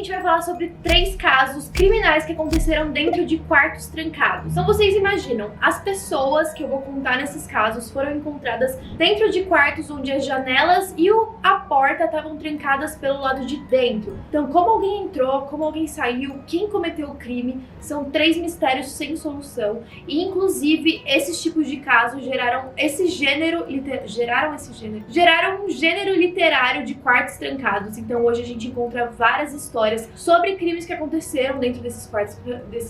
gente vai falar sobre 3 casos criminais que aconteceram dentro de quartos trancados. Então vocês imaginam, as pessoas que eu vou contar nesses casos foram encontradas dentro de quartos onde as janelas e a porta estavam trancadas pelo lado de dentro. Então como alguém entrou, como alguém saiu, quem cometeu o crime, são 3 mistérios sem solução. E inclusive esses tipos de casos geraram um gênero literário de quartos trancados. Então hoje a gente encontra várias histórias sobre crimes que aconteceram dentro desses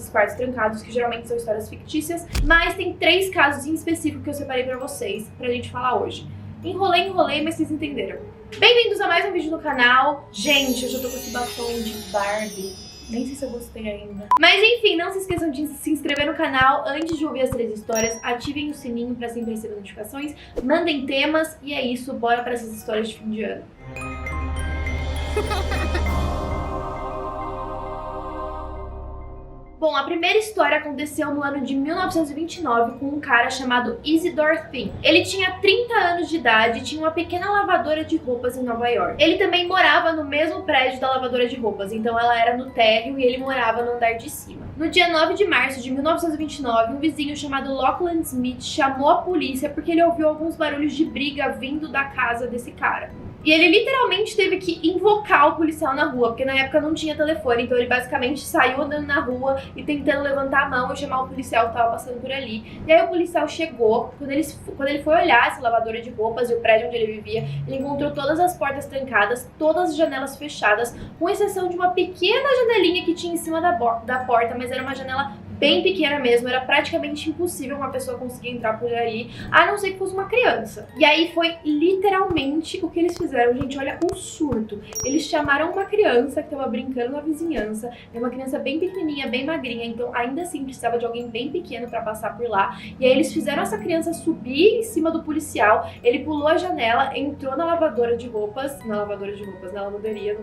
quartos trancados, que geralmente são histórias fictícias, mas tem 3 casos em específico que eu separei pra vocês, pra gente falar hoje. Enrolei, mas vocês entenderam. Bem-vindos a mais um vídeo no canal. Gente, hoje eu tô com esse batom de Barbie. Nem sei se eu gostei ainda. Mas enfim, não se esqueçam de se inscrever no canal antes de ouvir as 3 histórias. Ativem o sininho pra sempre receber notificações. Mandem temas. E é isso, bora pra essas histórias de fim de ano. Bom, a primeira história aconteceu no ano de 1929 com um cara chamado Isidore Thin. Ele tinha 30 anos de idade e tinha uma pequena lavadora de roupas em Nova York. Ele também morava no mesmo prédio da lavadora de roupas, então ela era no térreo e ele morava no andar de cima. No dia 9 de março de 1929, um vizinho chamado Lachlan Smith chamou a polícia porque ele ouviu alguns barulhos de briga vindo da casa desse cara. E ele literalmente teve que invocar o policial na rua, porque na época não tinha telefone, então ele basicamente saiu andando na rua e tentando levantar a mão e chamar o policial que estava passando por ali. E aí o policial chegou, quando ele foi olhar essa lavadora de roupas e o prédio onde ele vivia, ele encontrou todas as portas trancadas, todas as janelas fechadas, com exceção de uma pequena janelinha que tinha em cima da porta, mas era uma janela bem pequena mesmo, era praticamente impossível uma pessoa conseguir entrar por aí, a não ser que fosse uma criança. E aí foi literalmente o que eles fizeram, gente, olha o surto. Eles chamaram uma criança que tava brincando na vizinhança, é uma criança bem pequenininha, bem magrinha, então ainda assim precisava de alguém bem pequeno pra passar por lá. E aí eles fizeram essa criança subir em cima do policial, ele pulou a janela, entrou na lavanderia do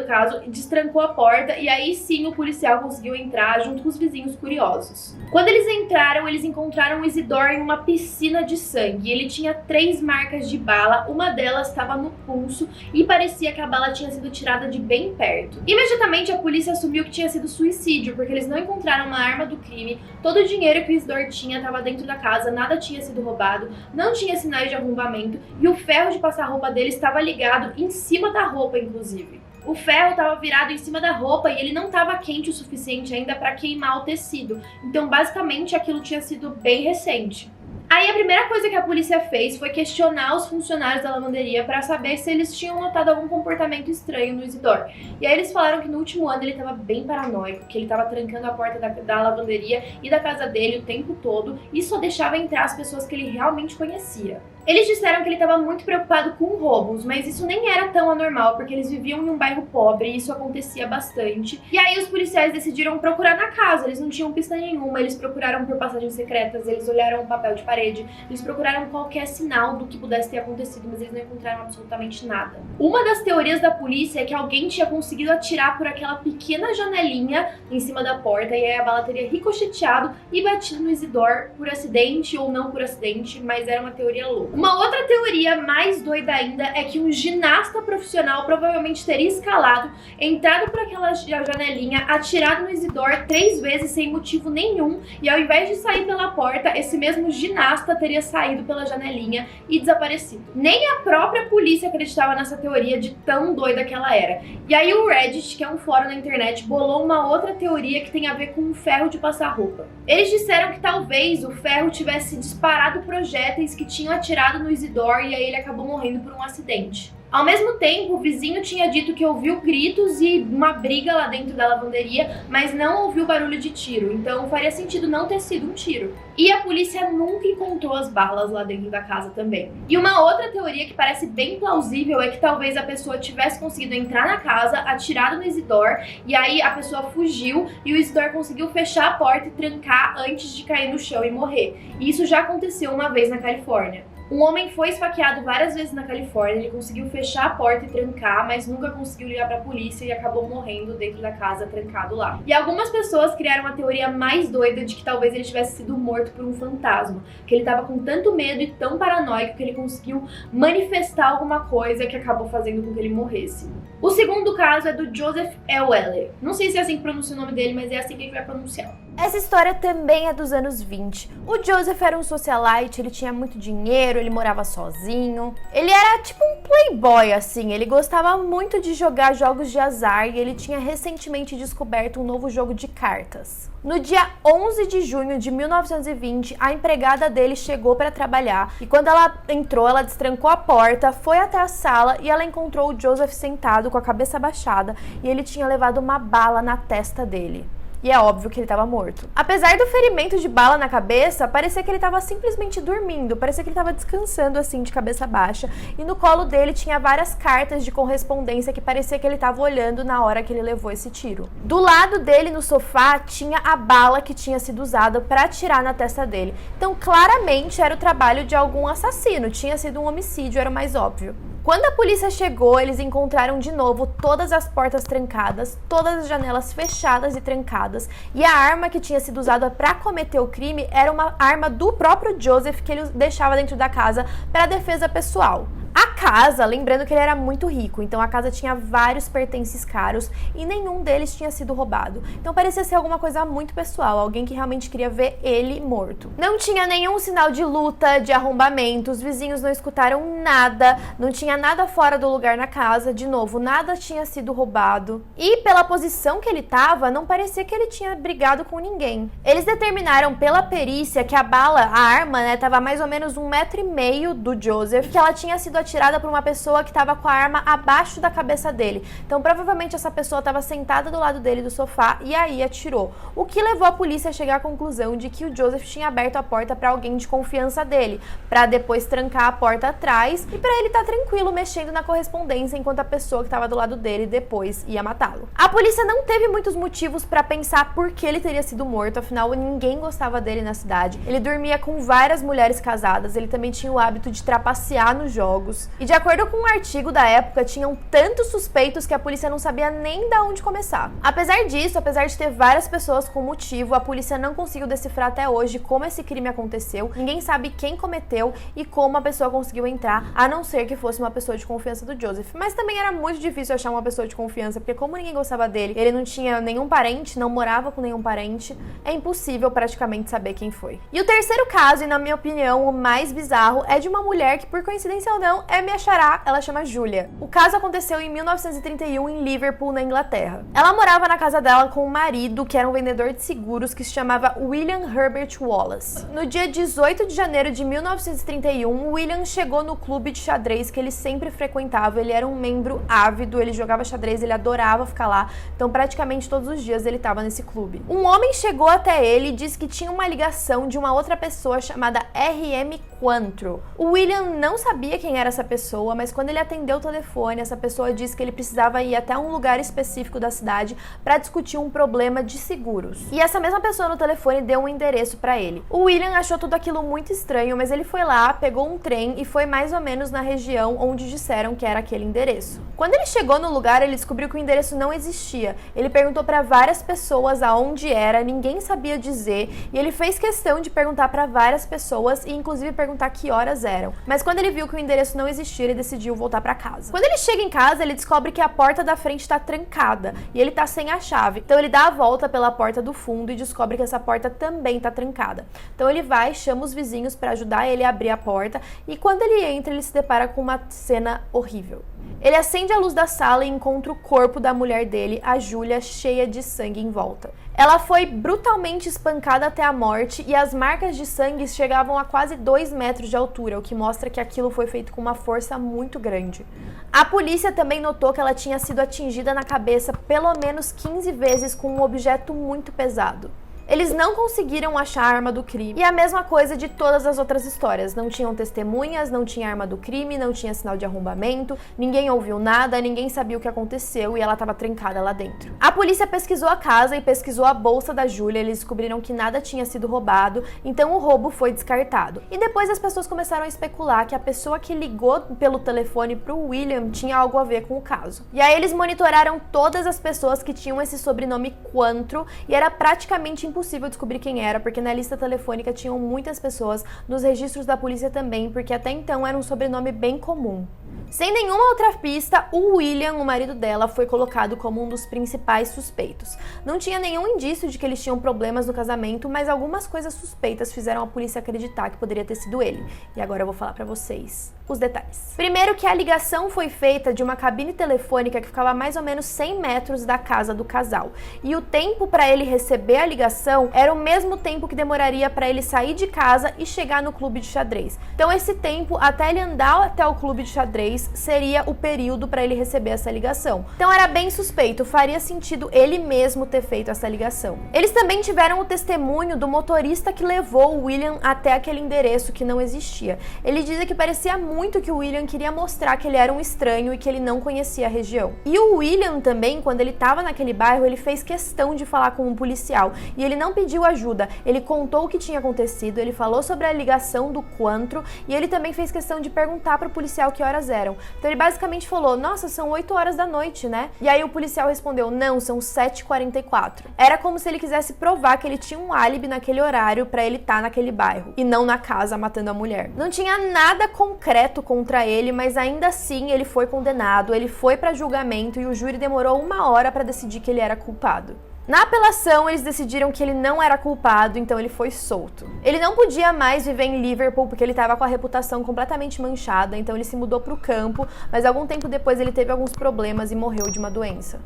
caso, e destrancou a porta, e aí sim o policial conseguiu entrar junto com os vizinhos curiosos. Quando eles entraram, eles encontraram o Isidore em uma piscina de sangue. Ele tinha 3 marcas de bala, uma delas estava no pulso e parecia que a bala tinha sido tirada de bem perto. Imediatamente a polícia assumiu que tinha sido suicídio, porque eles não encontraram uma arma do crime, todo o dinheiro que o Isidore tinha estava dentro da casa, nada tinha sido roubado, não tinha sinais de arrombamento e o ferro de passar roupa dele estava ligado em cima da roupa, inclusive. O ferro estava virado em cima da roupa e ele não estava quente o suficiente ainda para queimar o tecido. Então, basicamente, aquilo tinha sido bem recente. Aí a primeira coisa que a polícia fez foi questionar os funcionários da lavanderia para saber se eles tinham notado algum comportamento estranho no Isidore. E aí eles falaram que no último ano ele estava bem paranoico, que ele estava trancando a porta da lavanderia e da casa dele o tempo todo e só deixava entrar as pessoas que ele realmente conhecia. Eles disseram que ele estava muito preocupado com roubos, mas isso nem era tão anormal, porque eles viviam em um bairro pobre e isso acontecia bastante. E aí os policiais decidiram procurar na casa, eles não tinham pista nenhuma, eles procuraram por passagens secretas, eles olharam o papel de parede, eles procuraram qualquer sinal do que pudesse ter acontecido, mas eles não encontraram absolutamente nada. Uma das teorias da polícia é que alguém tinha conseguido atirar por aquela pequena janelinha em cima da porta, e aí a bala teria ricocheteado e batido no Isidore por acidente ou não por acidente, mas era uma teoria louca. Uma outra teoria mais doida ainda é que um ginasta profissional provavelmente teria escalado, entrado por aquela janelinha, atirado no Isidore 3 vezes sem motivo nenhum, e ao invés de sair pela porta, esse mesmo ginasta teria saído pela janelinha e desaparecido. Nem a própria polícia acreditava nessa teoria de tão doida que ela era. E aí o Reddit, que é um fórum na internet, bolou uma outra teoria que tem a ver com o ferro de passar roupa. Eles disseram que talvez o ferro tivesse disparado projéteis que tinham atirado no Isidore e aí ele acabou morrendo por um acidente. Ao mesmo tempo, o vizinho tinha dito que ouviu gritos e uma briga lá dentro da lavanderia, mas não ouviu barulho de tiro, então faria sentido não ter sido um tiro. E a polícia nunca encontrou as balas lá dentro da casa também. E uma outra teoria que parece bem plausível é que talvez a pessoa tivesse conseguido entrar na casa, atirado no Isidore, e aí a pessoa fugiu e o Isidore conseguiu fechar a porta e trancar antes de cair no chão e morrer. E isso já aconteceu uma vez na Califórnia. Um homem foi esfaqueado várias vezes na Califórnia, ele conseguiu fechar a porta e trancar, mas nunca conseguiu ligar pra polícia e acabou morrendo dentro da casa, trancado lá. E algumas pessoas criaram uma teoria mais doida de que talvez ele tivesse sido morto por um fantasma, que ele tava com tanto medo e tão paranoico que ele conseguiu manifestar alguma coisa que acabou fazendo com que ele morresse. O segundo caso é do Joseph Elwell. Não sei se é assim que pronuncia o nome dele, mas é assim que a gente vai pronunciar. Essa história também é dos anos 20. O Joseph era um socialite, ele tinha muito dinheiro, ele morava sozinho. Ele era tipo um playboy, assim. Ele gostava muito de jogar jogos de azar e ele tinha recentemente descoberto um novo jogo de cartas. No dia 11 de junho de 1920, a empregada dele chegou para trabalhar e quando ela entrou, ela destrancou a porta, foi até a sala e ela encontrou o Joseph sentado com a cabeça baixada e ele tinha levado uma bala na testa dele. E é óbvio que ele estava morto. Apesar do ferimento de bala na cabeça, parecia que ele estava simplesmente dormindo, parecia que ele estava descansando assim de cabeça baixa. E no colo dele tinha várias cartas de correspondência que parecia que ele estava olhando na hora que ele levou esse tiro. Do lado dele no sofá tinha a bala que tinha sido usada para atirar na testa dele. Então claramente era o trabalho de algum assassino, tinha sido um homicídio, era o mais óbvio. Quando a polícia chegou, eles encontraram de novo todas as portas trancadas, todas as janelas fechadas e trancadas, e a arma que tinha sido usada para cometer o crime era uma arma do próprio Joseph que ele deixava dentro da casa para defesa pessoal. A casa, lembrando que ele era muito rico, então a casa tinha vários pertences caros e nenhum deles tinha sido roubado. Então parecia ser alguma coisa muito pessoal, alguém que realmente queria ver ele morto. Não tinha nenhum sinal de luta, de arrombamento, os vizinhos não escutaram nada, não tinha nada fora do lugar na casa, de novo, nada tinha sido roubado. E pela posição que ele estava, não parecia que ele tinha brigado com ninguém. Eles determinaram pela perícia que a bala, a arma, estava mais ou menos 1,5 metro do Joseph, que ela tinha sido atirada por uma pessoa que estava com a arma abaixo da cabeça dele. Então, provavelmente essa pessoa estava sentada do lado dele do sofá e aí atirou. O que levou a polícia a chegar à conclusão de que o Joseph tinha aberto a porta para alguém de confiança dele, para depois trancar a porta atrás e para ele estar tranquilo mexendo na correspondência enquanto a pessoa que estava do lado dele depois ia matá-lo. A polícia não teve muitos motivos para pensar por que ele teria sido morto, afinal ninguém gostava dele na cidade. Ele dormia com várias mulheres casadas, ele também tinha o hábito de trapacear nos jogos. E de acordo com um artigo da época, tinham tantos suspeitos que a polícia não sabia nem de onde começar. Apesar disso, apesar de ter várias pessoas com motivo, a polícia não conseguiu decifrar até hoje como esse crime aconteceu, ninguém sabe quem cometeu e como a pessoa conseguiu entrar, a não ser que fosse uma pessoa de confiança do Joseph. Mas também era muito difícil achar uma pessoa de confiança, porque como ninguém gostava dele, ele não tinha nenhum parente, não morava com nenhum parente, é impossível praticamente saber quem foi. E o terceiro caso, e na minha opinião o mais bizarro, é de uma mulher que, por coincidência ou não, é minha xará, ela chama Julia. O caso aconteceu em 1931 em Liverpool, na Inglaterra. Ela morava na casa dela com o marido, que era um vendedor de seguros, que se chamava William Herbert Wallace. No dia 18 de janeiro de 1931, William chegou no clube de xadrez que ele sempre frequentava. Ele era um membro ávido, ele jogava xadrez, ele adorava ficar lá, então praticamente todos os dias ele estava nesse clube. Um homem chegou até ele e disse que tinha uma ligação de uma outra pessoa chamada R.M. Quantro. O William não sabia quem era essa pessoa, mas quando ele atendeu o telefone, essa pessoa disse que ele precisava ir até um lugar específico da cidade para discutir um problema de seguros. E essa mesma pessoa no telefone deu um endereço para ele. O William achou tudo aquilo muito estranho, mas ele foi lá, pegou um trem e foi mais ou menos na região onde disseram que era aquele endereço. Quando ele chegou no lugar, ele descobriu que o endereço não existia. Ele perguntou para várias pessoas aonde era, ninguém sabia dizer, e ele fez questão de perguntar para várias pessoas e inclusive perguntar que horas eram. Mas quando ele viu que o endereço não existia, ele decidiu voltar para casa. Quando ele chega em casa, ele descobre que a porta da frente está trancada e ele tá sem a chave. Então ele dá a volta pela porta do fundo e descobre que essa porta também tá trancada. Então ele vai, chama os vizinhos para ajudar ele a abrir a porta e quando ele entra, ele se depara com uma cena horrível. Ele acende a luz da sala e encontra o corpo da mulher dele, a Julia, cheia de sangue em volta. Ela foi brutalmente espancada até a morte e as marcas de sangue chegavam a quase 2 metros de altura, o que mostra que aquilo foi feito com uma força muito grande. A polícia também notou que ela tinha sido atingida na cabeça pelo menos 15 vezes com um objeto muito pesado. Eles não conseguiram achar a arma do crime. E a mesma coisa de todas as outras histórias. Não tinham testemunhas, não tinha arma do crime, não tinha sinal de arrombamento, ninguém ouviu nada, ninguém sabia o que aconteceu e ela estava trancada lá dentro. A polícia pesquisou a casa e pesquisou a bolsa da Julia, eles descobriram que nada tinha sido roubado, então o roubo foi descartado. E depois as pessoas começaram a especular que a pessoa que ligou pelo telefone pro William tinha algo a ver com o caso. E aí eles monitoraram todas as pessoas que tinham esse sobrenome Quantro e era praticamente impossível descobrir quem era, porque na lista telefônica tinham muitas pessoas, nos registros da polícia também, porque até então era um sobrenome bem comum. Sem nenhuma outra pista, o William, o marido dela, foi colocado como um dos principais suspeitos. Não tinha nenhum indício de que eles tinham problemas no casamento, mas algumas coisas suspeitas fizeram a polícia acreditar que poderia ter sido ele. E agora eu vou falar pra vocês os detalhes. Primeiro que a ligação foi feita de uma cabine telefônica que ficava a mais ou menos 100 metros da casa do casal. E o tempo para ele receber a ligação era o mesmo tempo que demoraria para ele sair de casa e chegar no clube de xadrez. Então esse tempo até ele andar até o clube de xadrez seria o período para ele receber essa ligação. Então era bem suspeito, faria sentido ele mesmo ter feito essa ligação. Eles também tiveram o testemunho do motorista que levou o William até aquele endereço que não existia. Ele dizia que parecia muito que o William queria mostrar que ele era um estranho e que ele não conhecia a região. E o William também, quando ele estava naquele bairro, ele fez questão de falar com um policial. E ele não pediu ajuda, ele contou o que tinha acontecido, ele falou sobre a ligação do Cointreau e ele também fez questão de perguntar para o policial que horas eram. Então ele basicamente falou, nossa, são 8 horas da noite, né? E aí o policial respondeu, não, são 7h44. Era como se ele quisesse provar que ele tinha um álibi naquele horário para ele estar naquele bairro e não na casa matando a mulher. Não tinha nada concreto contra ele, mas ainda assim ele foi condenado, ele foi para julgamento e o júri demorou 1 hora para decidir que ele era culpado. Na apelação, eles decidiram que ele não era culpado, então ele foi solto. Ele não podia mais viver em Liverpool porque ele estava com a reputação completamente manchada, então ele se mudou para o campo, mas algum tempo depois ele teve alguns problemas e morreu de uma doença.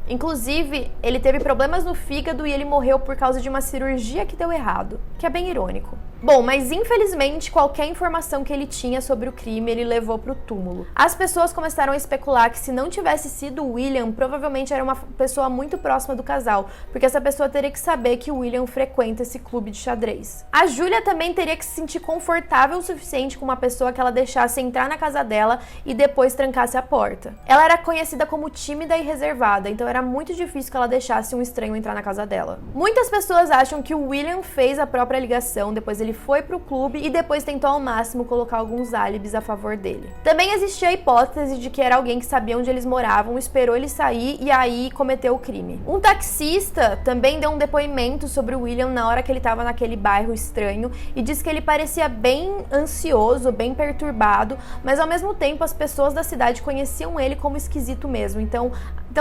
Inclusive, ele teve problemas no fígado e ele morreu por causa de uma cirurgia que deu errado, que é bem irônico. Bom, mas infelizmente qualquer informação que ele tinha sobre o crime ele levou pro túmulo. As pessoas começaram a especular que se não tivesse sido o William, provavelmente era uma pessoa muito próxima do casal, porque essa pessoa teria que saber que o William frequenta esse clube de xadrez. A Julia também teria que se sentir confortável o suficiente com uma pessoa que ela deixasse entrar na casa dela e depois trancasse a porta. Ela era conhecida como tímida e reservada, então era muito difícil que ela deixasse um estranho entrar na casa dela. Muitas pessoas acham que o William fez a própria ligação, depois ele foi pro clube e depois tentou ao máximo colocar alguns álibis a favor dele. Também existia a hipótese de que era alguém que sabia onde eles moravam, esperou ele sair e aí cometeu o crime. Um taxista também deu um depoimento sobre o William na hora que ele estava naquele bairro estranho e disse que ele parecia bem ansioso, bem perturbado, mas ao mesmo tempo as pessoas da cidade conheciam ele como esquisito mesmo, então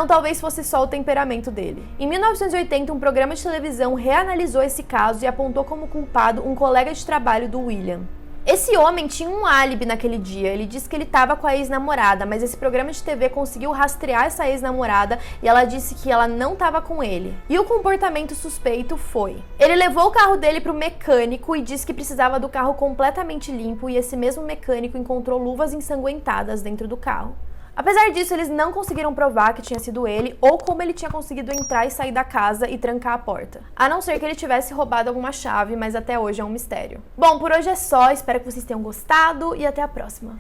talvez fosse só o temperamento dele. Em 1980, um programa de televisão reanalisou esse caso e apontou como culpado um colega de trabalho do William. Esse homem tinha um álibi naquele dia, ele disse que ele estava com a ex-namorada, mas esse programa de TV conseguiu rastrear essa ex-namorada e ela disse que ela não estava com ele. E o comportamento suspeito foi: ele levou o carro dele para o mecânico e disse que precisava do carro completamente limpo e esse mesmo mecânico encontrou luvas ensanguentadas dentro do carro. Apesar disso, eles não conseguiram provar que tinha sido ele ou como ele tinha conseguido entrar e sair da casa e trancar a porta. A não ser que ele tivesse roubado alguma chave, mas até hoje é um mistério. Bom, por hoje é só, espero que vocês tenham gostado e até a próxima.